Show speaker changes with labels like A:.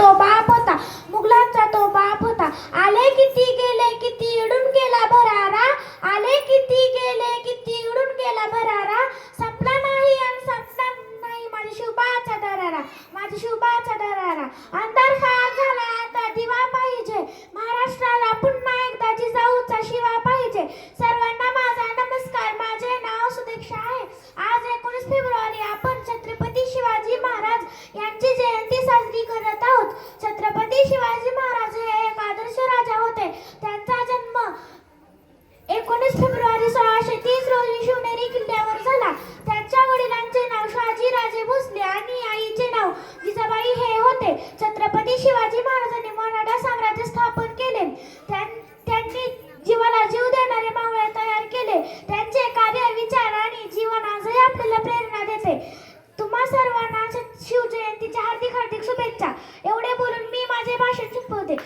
A: तो बाप होता, मुघलांचा तो बाप होता. आले किती गेले किती इडून गेला भरारा, आले किती गेले किती इडून गेला भरारा. संपला नाही आणि संपणार नाही माझ्या शिवबाचा दरारा, माझ्या शिवबाचा दरारा. अंधार फार झाला आता दिवा पाहिजे, महाराष्ट्राला पुन्हा एकदा जिजाऊचा शिवा पाहिजे. सर्वांना माझा नमस्कार, माझे नाव सुदीक्षा आहे. आज 19 फेब्रुवारी आपण छत्रपती शिवाजी महाराज यांची जयंती साजरी करत आहोत. छत्रपती शिवाजी महाराज हे एक आदर्श राजा होते. त्यांचा जन्म 19 फेब्रुवारी 1630 रोजी शिवनेरी किल्ल्यावर झाला. त्यांच्या वडिलांचे नाव शहाजीराजे भोसले आणि आईचे नाव जिजाबाई हे होते. छत्रपती शिवाजी महाराजांनी मराठा साम्राज्य स्थापन केले. त्यांनी जीवाला जीव देणारे मावळे तयार केले. त्यांचे कार्य, विचार आणि जीवन आजही आपल्याला प्रेरणा देते. तुम्हा सर्वांना शिवजयंतीच्या हार्दिक हार्दिक शुभेच्छा. एवढे बोलून मी माझे भाषण संपवते.